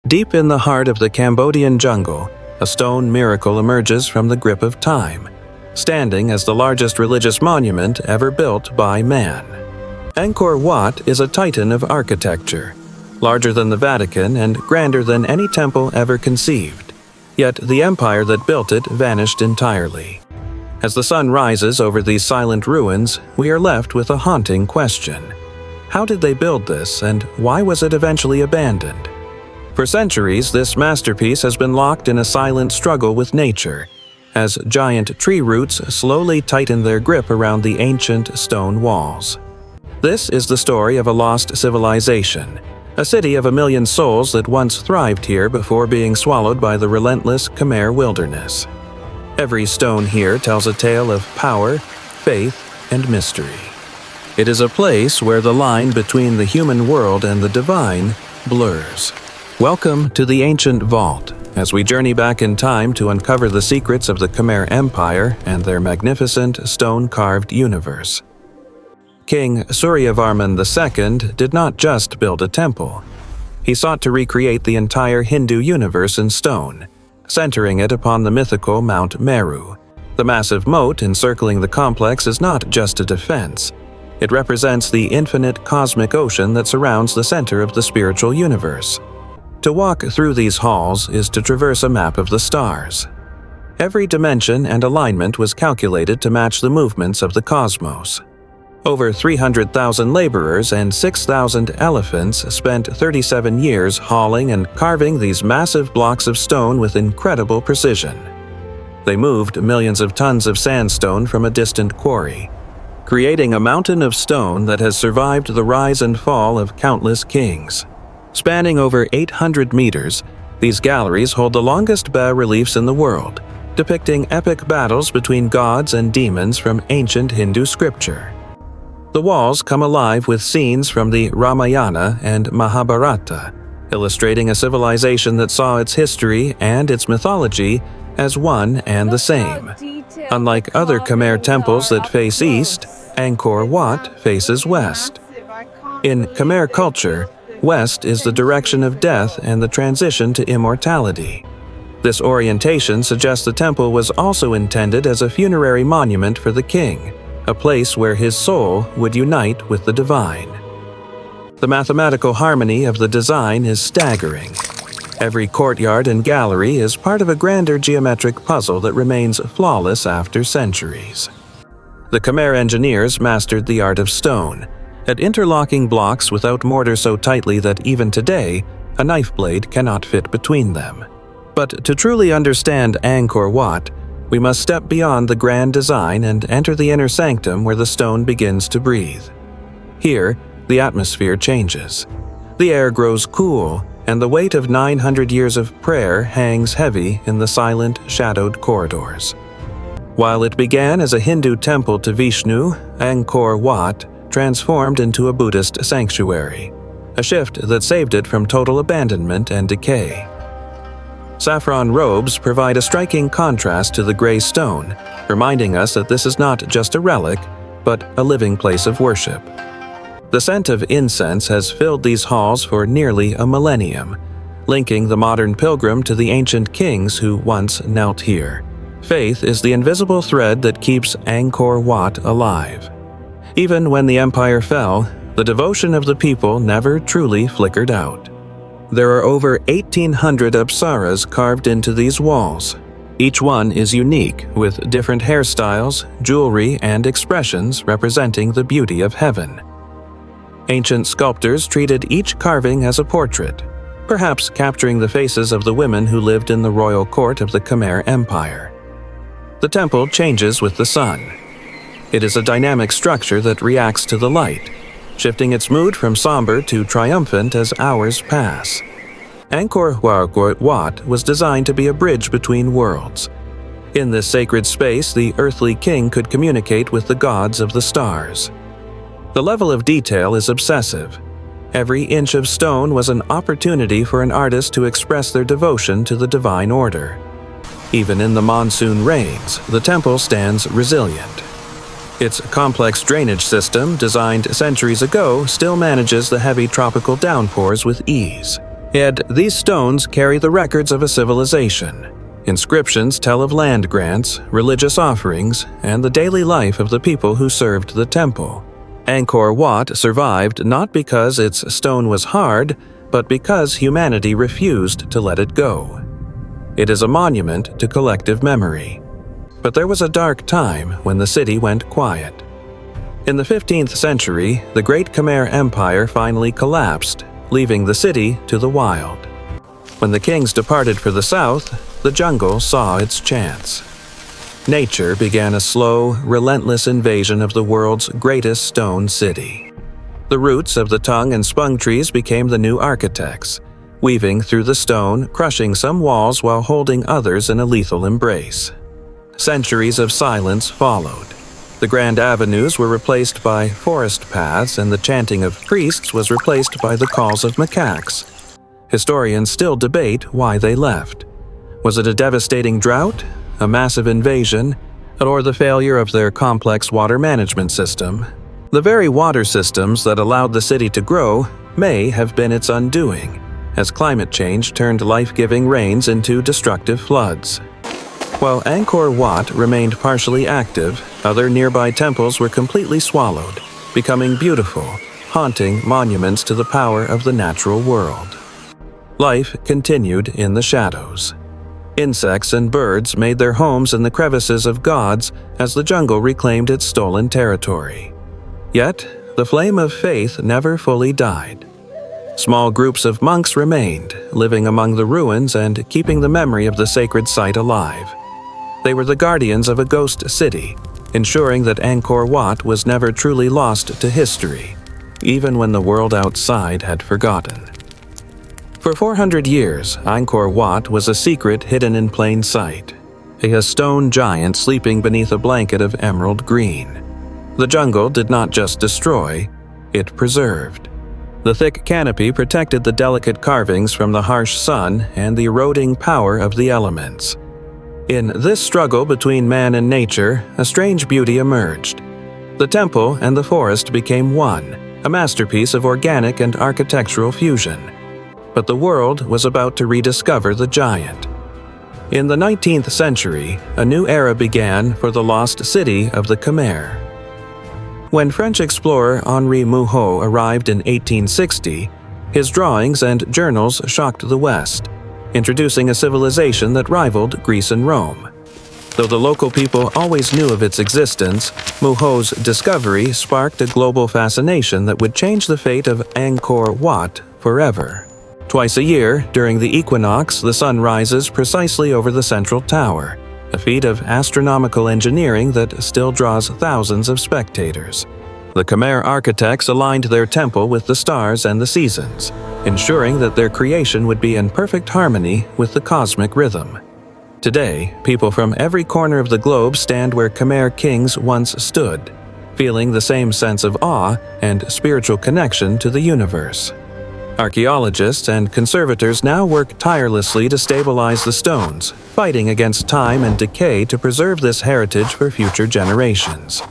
Deep in the heart of the Cambodian jungle, a stone miracle emerges from the grip of time, standing as the largest religious monument ever built by man. Angkor Wat is a titan of architecture, larger than the Vatican and grander than any temple ever conceived. Yet the empire that built it vanished entirely. As the sun rises over these silent ruins, we are left with a haunting question. How did they build this, and why was it eventually abandoned? For centuries, this masterpiece has been locked in a silent struggle with nature, as giant tree roots slowly tighten their grip around the ancient stone walls. This is the story of a lost civilization, a city of 1 million souls that once thrived here before being swallowed by the relentless Khmer wilderness. Every stone here tells a tale of power, faith, and mystery. It is a place where the line between the human world and the divine blurs. Welcome to the Ancient Vault, as we journey back in time to uncover the secrets of the Khmer Empire and their magnificent stone-carved universe. King Suryavarman II did not just build a temple. He sought to recreate the entire Hindu universe in stone, centering it upon the mythical Mount Meru. The massive moat encircling the complex is not just a defense. It represents the infinite cosmic ocean that surrounds the center of the spiritual universe. To walk through these halls is to traverse a map of the stars. Every dimension and alignment was calculated to match the movements of the cosmos. Over 300,000 laborers and 6,000 elephants spent 37 years hauling and carving these massive blocks of stone with incredible precision. They moved millions of tons of sandstone from a distant quarry, creating a mountain of stone that has survived the rise and fall of countless kings. Spanning over 800 meters, these galleries hold the longest bas-reliefs in the world, depicting epic battles between gods and demons from ancient Hindu scripture. The walls come alive with scenes from the Ramayana and Mahabharata, illustrating a civilization that saw its history and its mythology as one and the same. Unlike other Khmer temples that face east, Angkor Wat faces west. In Khmer culture, west is the direction of death and the transition to immortality. This orientation suggests the temple was also intended as a funerary monument for the king, a place where his soul would unite with the divine. The mathematical harmony of the design is staggering. Every courtyard and gallery is part of a grander geometric puzzle that remains flawless after centuries. The Khmer engineers mastered the art of stone, at interlocking blocks without mortar so tightly that even today, a knife blade cannot fit between them. But to truly understand Angkor Wat, we must step beyond the grand design and enter the inner sanctum where the stone begins to breathe. Here, the atmosphere changes. The air grows cool, and the weight of 900 years of prayer hangs heavy in the silent, shadowed corridors. While it began as a Hindu temple to Vishnu, Angkor Wat transformed into a Buddhist sanctuary, a shift that saved it from total abandonment and decay. Saffron robes provide a striking contrast to the gray stone, reminding us that this is not just a relic, but a living place of worship. The scent of incense has filled these halls for nearly a millennium, linking the modern pilgrim to the ancient kings who once knelt here. Faith is the invisible thread that keeps Angkor Wat alive. Even when the empire fell, the devotion of the people never truly flickered out. There are over 1,800 apsaras carved into these walls. Each one is unique, with different hairstyles, jewelry, and expressions representing the beauty of heaven. Ancient sculptors treated each carving as a portrait, perhaps capturing the faces of the women who lived in the royal court of the Khmer Empire. The temple changes with the sun. It is a dynamic structure that reacts to the light, shifting its mood from somber to triumphant as hours pass. Angkor Wat was designed to be a bridge between worlds. In this sacred space, the earthly king could communicate with the gods of the stars. The level of detail is obsessive. Every inch of stone was an opportunity for an artist to express their devotion to the divine order. Even in the monsoon rains, the temple stands resilient. Its complex drainage system, designed centuries ago, still manages the heavy tropical downpours with ease, Yet these stones carry the records of a civilization. Inscriptions tell of land grants, religious offerings, and the daily life of the people who served the temple. Angkor Wat survived not because its stone was hard, but because humanity refused to let it go. It is a monument to collective memory. But there was a dark time when the city went quiet. In the 15th century, the great Khmer Empire finally collapsed, leaving the city to the wild. When the kings departed for the south, the jungle saw its chance. Nature began a slow, relentless invasion of the world's greatest stone city. The roots of the tung and spung trees became the new architects, weaving through the stone, crushing some walls while holding others in a lethal embrace. Centuries of silence followed. The grand avenues were replaced by forest paths, and the chanting of priests was replaced by the calls of macaques. Historians still debate why they left. Was it a devastating drought, a massive invasion, or the failure of their complex water management system? The very water systems that allowed the city to grow may have been its undoing, as climate change turned life-giving rains into destructive floods. While Angkor Wat remained partially active, other nearby temples were completely swallowed, becoming beautiful, haunting monuments to the power of the natural world. Life continued in the shadows. Insects and birds made their homes in the crevices of gods as the jungle reclaimed its stolen territory. Yet, the flame of faith never fully died. Small groups of monks remained, living among the ruins and keeping the memory of the sacred site alive. They were the guardians of a ghost city, ensuring that Angkor Wat was never truly lost to history, even when the world outside had forgotten. For 400 years, Angkor Wat was a secret hidden in plain sight, a stone giant sleeping beneath a blanket of emerald green. The jungle did not just destroy, it preserved. The thick canopy protected the delicate carvings from the harsh sun and the eroding power of the elements. In this struggle between man and nature, a strange beauty emerged. The temple and the forest became one, a masterpiece of organic and architectural fusion. But the world was about to rediscover the giant. In the 19th century, a new era began for the lost city of the Khmer. When French explorer Henri Mouhot arrived in 1860, his drawings and journals shocked the West, introducing a civilization that rivaled Greece and Rome. Though the local people always knew of its existence, Mouhot's discovery sparked a global fascination that would change the fate of Angkor Wat forever. Twice a year, during the equinox, the sun rises precisely over the central tower, a feat of astronomical engineering that still draws thousands of spectators. The Khmer architects aligned their temple with the stars and the seasons, ensuring that their creation would be in perfect harmony with the cosmic rhythm. Today, people from every corner of the globe stand where Khmer kings once stood, feeling the same sense of awe and spiritual connection to the universe. Archaeologists and conservators now work tirelessly to stabilize the stones, fighting against time and decay to preserve this heritage for future generations.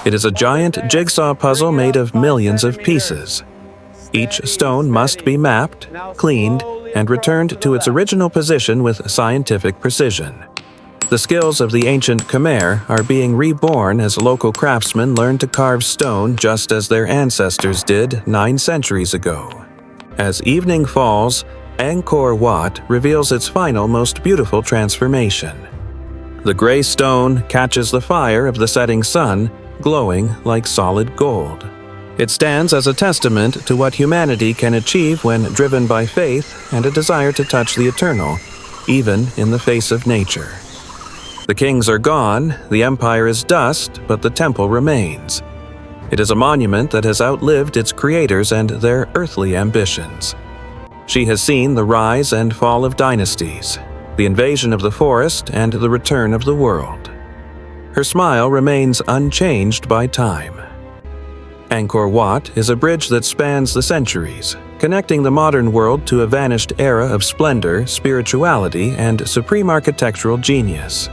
It is a giant jigsaw puzzle made of millions of pieces. Each stone must be mapped, cleaned, and returned to its original position with scientific precision. The skills of the ancient Khmer are being reborn as local craftsmen learn to carve stone just as their ancestors did 9 centuries ago. As evening falls, Angkor Wat reveals its final, most beautiful transformation. The gray stone catches the fire of the setting sun, glowing like solid gold. It stands as a testament to what humanity can achieve when driven by faith and a desire to touch the eternal, even in the face of nature. The kings are gone, the empire is dust, but the temple remains. It is a monument that has outlived its creators and their earthly ambitions. She has seen the rise and fall of dynasties, the invasion of the forest, and the return of the world. Her smile remains unchanged by time. Angkor Wat is a bridge that spans the centuries, connecting the modern world to a vanished era of splendor, spirituality, and supreme architectural genius.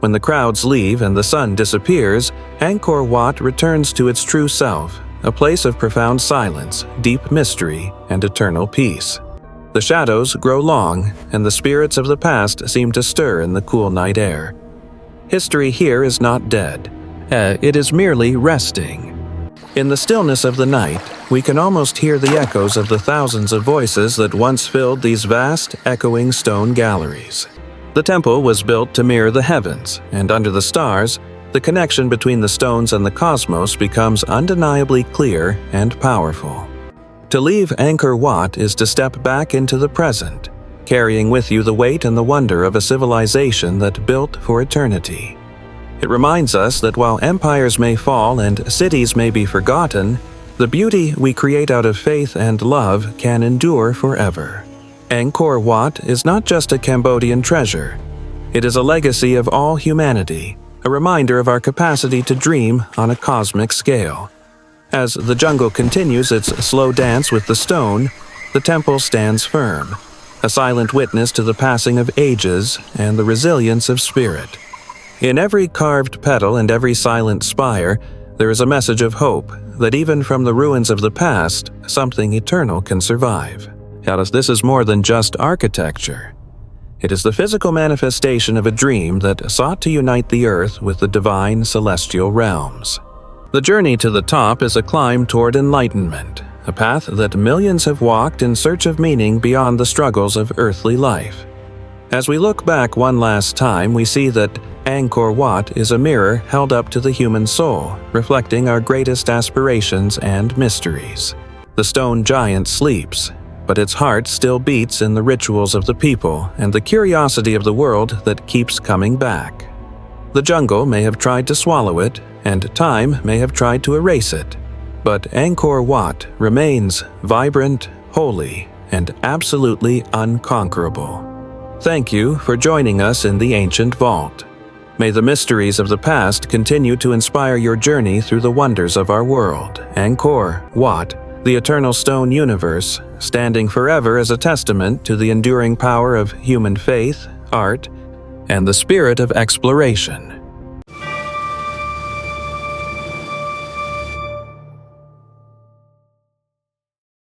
When the crowds leave and the sun disappears, Angkor Wat returns to its true self, a place of profound silence, deep mystery, and eternal peace. The shadows grow long, and the spirits of the past seem to stir in the cool night air. History here is not dead. It is merely resting. In the stillness of the night, we can almost hear the echoes of the thousands of voices that once filled these vast, echoing stone galleries. The temple was built to mirror the heavens, and under the stars, the connection between the stones and the cosmos becomes undeniably clear and powerful. To leave Angkor Wat is to step back into the present, carrying with you the weight and the wonder of a civilization that built for eternity. It reminds us that while empires may fall and cities may be forgotten, the beauty we create out of faith and love can endure forever. Angkor Wat is not just a Cambodian treasure. It is a legacy of all humanity, a reminder of our capacity to dream on a cosmic scale. As the jungle continues its slow dance with the stone, the temple stands firm, a silent witness to the passing of ages and the resilience of spirit. In every carved petal and every silent spire, there is a message of hope that even from the ruins of the past, something eternal can survive. Yet this is more than just architecture. It is the physical manifestation of a dream that sought to unite the earth with the divine celestial realms. The journey to the top is a climb toward enlightenment, a path that millions have walked in search of meaning beyond the struggles of earthly life. As we look back one last time, we see that Angkor Wat is a mirror held up to the human soul, reflecting our greatest aspirations and mysteries. The stone giant sleeps, but its heart still beats in the rituals of the people and the curiosity of the world that keeps coming back. The jungle may have tried to swallow it, and time may have tried to erase it, but Angkor Wat remains vibrant, holy, and absolutely unconquerable. Thank you for joining us in the ancient vault. May the mysteries of the past continue to inspire your journey through the wonders of our world. Angkor Wat, the eternal stone universe, standing forever as a testament to the enduring power of human faith, art, and the spirit of exploration.